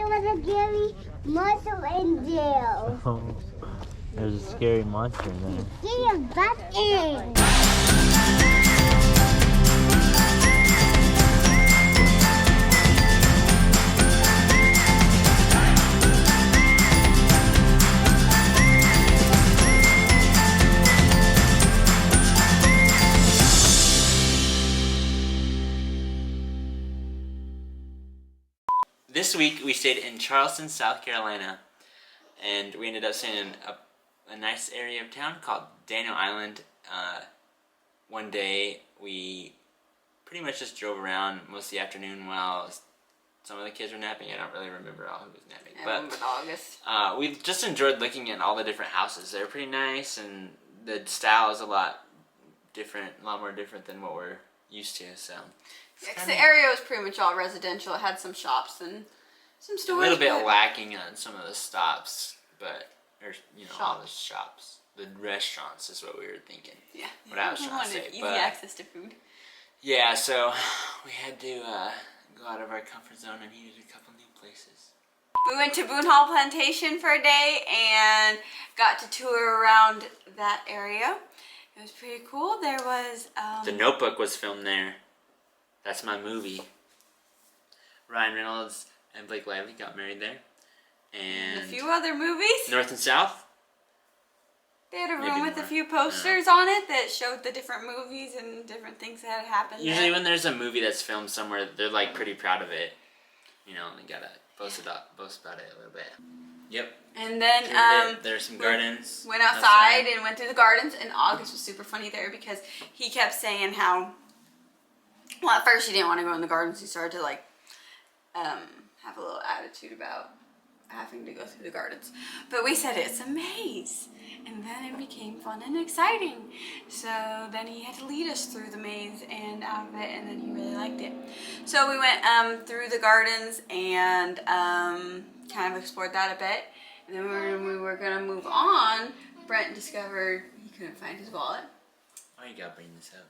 there was a scary monster in jail. Oh, there's a scary monster in there. Get him back in. This week we stayed in Charleston, South Carolina, and we ended up staying in a nice area of town called Daniel Island. One day we pretty much just drove around most of the afternoon while some of the kids were napping. I don't really remember all who was napping, but August. We just enjoyed looking at all the different houses. They were pretty nice, and the style is a lot more different than what we're used to. So. Yeah, 'cause the area was pretty much all residential. It had some shops and some stores. A little bit lacking on some of the stops, but there's all the shops, the restaurants is what we were thinking. Yeah, what I was trying to say. Easy access to food. Yeah, so we had to go out of our comfort zone and eat at a couple new places. We went to Boone Plantation for a day and got to tour around that area. It was pretty cool. There was The Notebook was filmed there. That's my movie. Ryan Reynolds and Blake Lively got married there. And a few other movies. North and South. They had a Maybe room with more. a few posters on it that showed the different movies and different things that had happened. Usually when there's a movie that's filmed somewhere, they're like pretty proud of it. And they gotta boast about it a little bit. Yep. And then there's some gardens. Went outside and went through the gardens, and August was super funny there because he kept saying how, well, at first he didn't want to go in the gardens. He started to have a little attitude about having to go through the gardens. But we said it's a maze, and then it became fun and exciting. So then he had to lead us through the maze and out of it, and then he really liked it. So we went through the gardens and kind of explored that a bit. And then when we were gonna move on, Brent discovered he couldn't find his wallet. Why you gotta bring this up?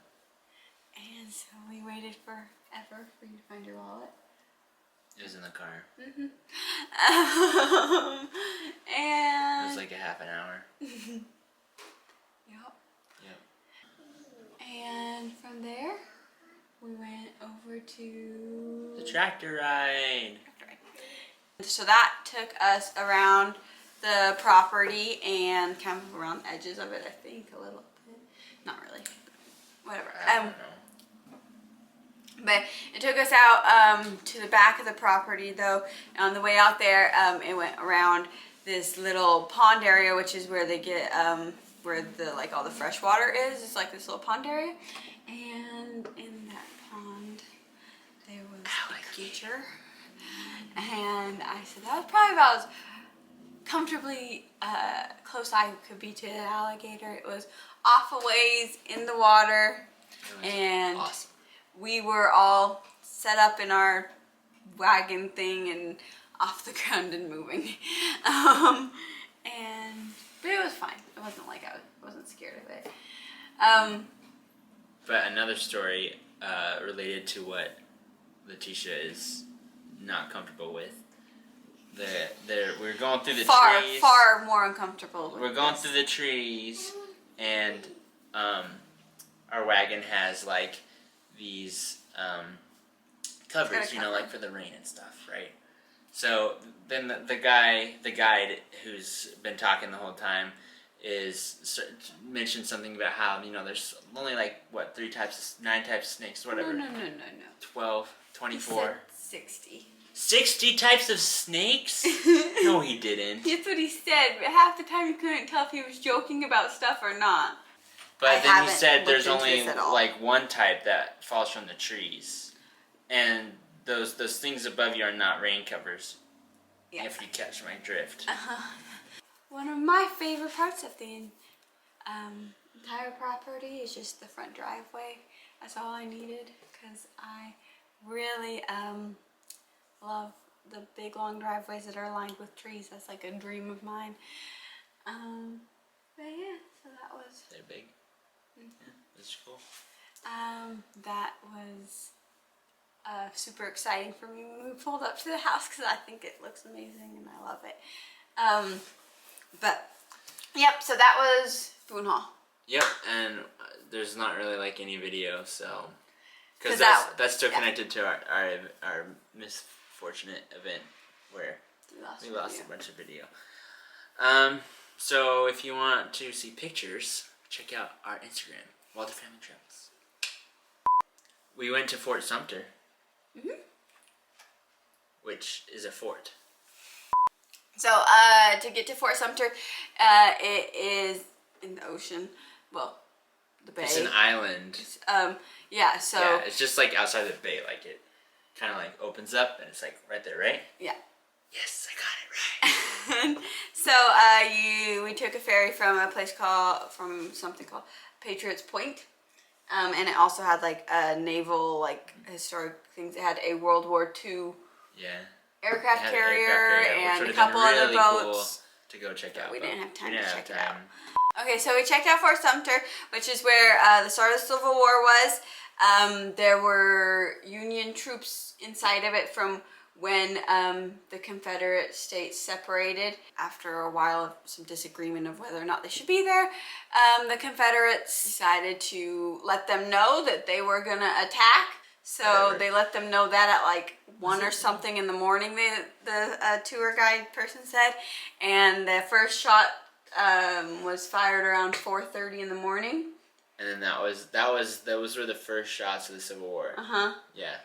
And so we waited forever for you to find your wallet. It was in the car. Mm-hmm. It And was like a half an hour. Yep. Yep. And from there, we went over to The tractor ride. So that took us around the property and kind of around the edges of it, I think, a little bit. Not really. Whatever. I don't know. But it took us out to the back of the property, though. And on the way out there, it went around this little pond area, which is where they get where the all the fresh water is. It's like this little pond area, and in that pond there was a gator. And I said that was probably about as comfortably close I could be to an alligator. It was off a ways in the water, and awesome. We were all set up in our wagon thing and off the ground and moving. But it was fine. It wasn't like I wasn't scared of it. But another story related to what Latisha is not comfortable with. We're going through the trees. Far more uncomfortable. We're going through the trees, and our wagon has these covers, like for the rain and stuff, right? So then the guide who's been talking the whole time mentioned something about how there's only 9 types of snakes, whatever. No. 12, 24. He said 60. 60 types of snakes? No, he didn't. That's what he said, but half the time you couldn't tell if he was joking about stuff or not. But then he said there's only one type that falls from the trees, and those things above you are not rain covers. Yeah. If you catch my drift. One of my favorite parts of the entire property is just the front driveway. That's all I needed because I really love the big long driveways that are lined with trees. That's like a dream of mine. But yeah, so that was. They're big. Yeah, that's cool. That was super exciting for me when we pulled up to the house because I think it looks amazing and I love it. But yep, so that was Boone Hall. Yep, and there's not really like any video, so because 'Cause that's still connected to our misfortunate event where we lost a bunch of video. So if you want to see pictures, check out our Instagram, Walter Family Travels. We went to Fort Sumter, which is a fort. So to get to Fort Sumter, it is in the ocean. Well, the bay. It's an island. Yeah. So yeah, it's just like outside the bay, like it kind of like opens up and it's like right there, right? Yeah. Yes, I got it right. So we took a ferry from something called Patriots Point, and it also had like a naval like historic things. It had a World War II aircraft carrier and a couple other boats cool to go check out. We didn't have time to check it out. Okay, so we checked out Fort Sumter, which is where the start of the Civil War was. There were Union troops inside of it from when the Confederate states separated. After a while of some disagreement of whether or not they should be there, the Confederates decided to let them know that they were gonna attack. So they let them know that at like 1 or something in the morning, the tour guide person said. And the first shot was fired around 4:30 in the morning. And then those were the first shots of the Civil War. Yeah.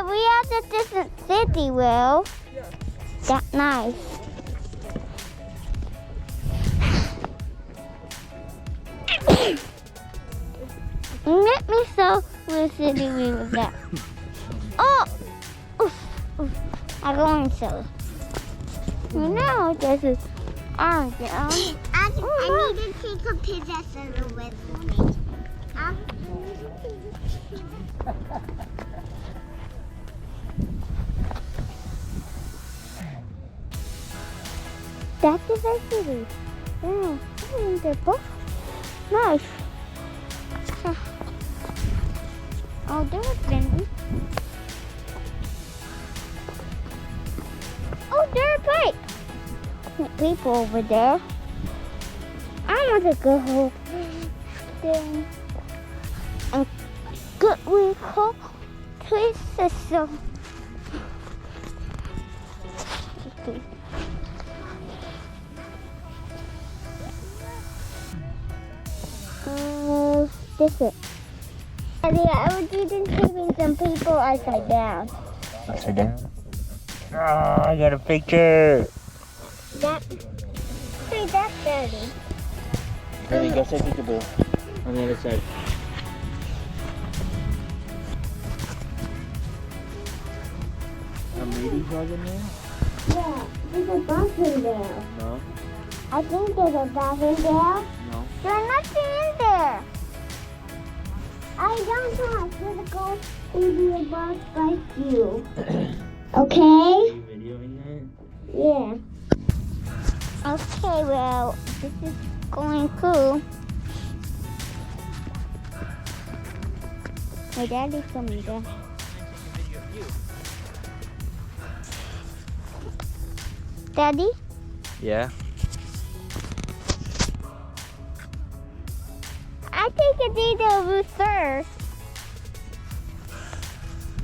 We have a different city, Will. That's nice. Let me show what city we was at. Oh! Oof, oof. I'm going to. Now this is orange. I need to take a picture with me. That's the best city. Yeah, they're both nice. Oh, there's Bendy. Oh, there's a bike. People over there. I want to go home. Then a good recall places. So. Okay. This is. I was even keeping some people upside down. Upside down? Oh, I got a picture. See, that's dirty. Let me go say peekaboo on the other side. A lady dog in there? Yeah, there's a bathroom there. No. I think there's a bathroom there. No. There's nothing in there. I don't know. I'm going to go into a box like you. Okay? Are you videoing that? Yeah. Okay, well, this is going cool. My daddy's coming there. Daddy? Yeah. I take a data over first.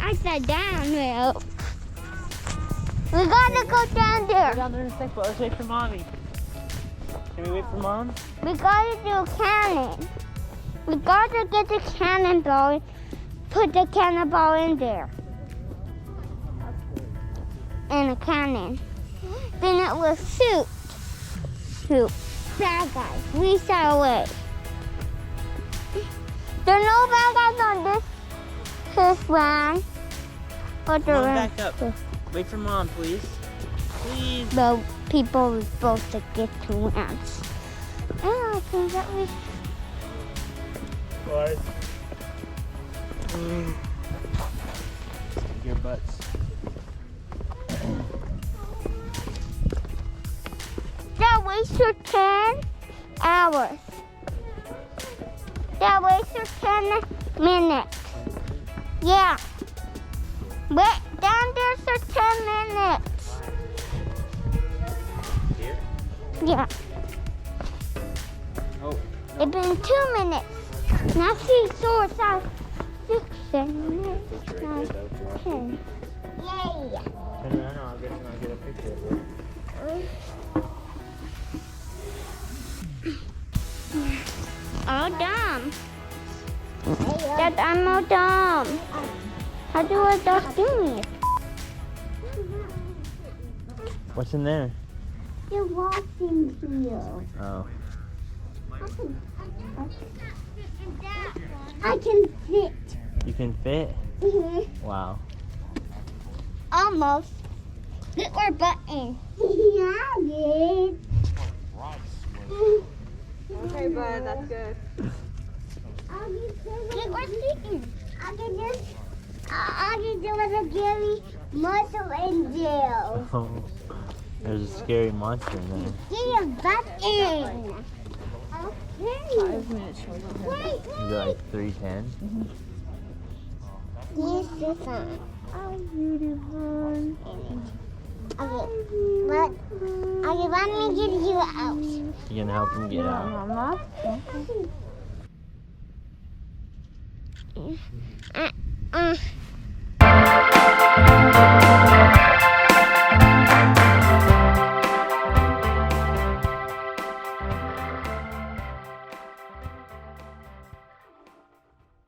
I sat down, well. We gotta go down Go there. down there in a sec, but let's wait for mommy. Can we wait for mom? We gotta do a cannon. We gotta get the cannonball. Put the cannonball in there. And a cannon. Then it will shoot. Shoot. Bad guys. We stay away. There are no bad guys on this one. But there Mom, are back up. Wait for mom, please. Please. the people were supposed to get to ants. And I think that we What? Your butts. that wasted 10 hours. That wasted 10 minutes. Yeah. Wait, down there for 10 minutes. Here? Yeah. Oh. It's been 2 minutes. Now see, so it's out 6, 7 minutes, 9, 10. Yay. Turn around, I'll get a picture of it. All done. Dad, I'm all done. How do I just do it? What's in there? The washing field. Oh. I can fit. You can fit? Wow. Almost. Look, we're button. Yeah, good. Okay, bud, that's good. Look, we're sitting. I can do it a Gary muscle in jail. Oh. There's a scary monster in there. Get a button. Okay. 5 minutes. Wait, Is it like 3:10? Yes, this one. Oh, beautiful. Okay, let me get you out. You gonna help him get out? Mama? Uh.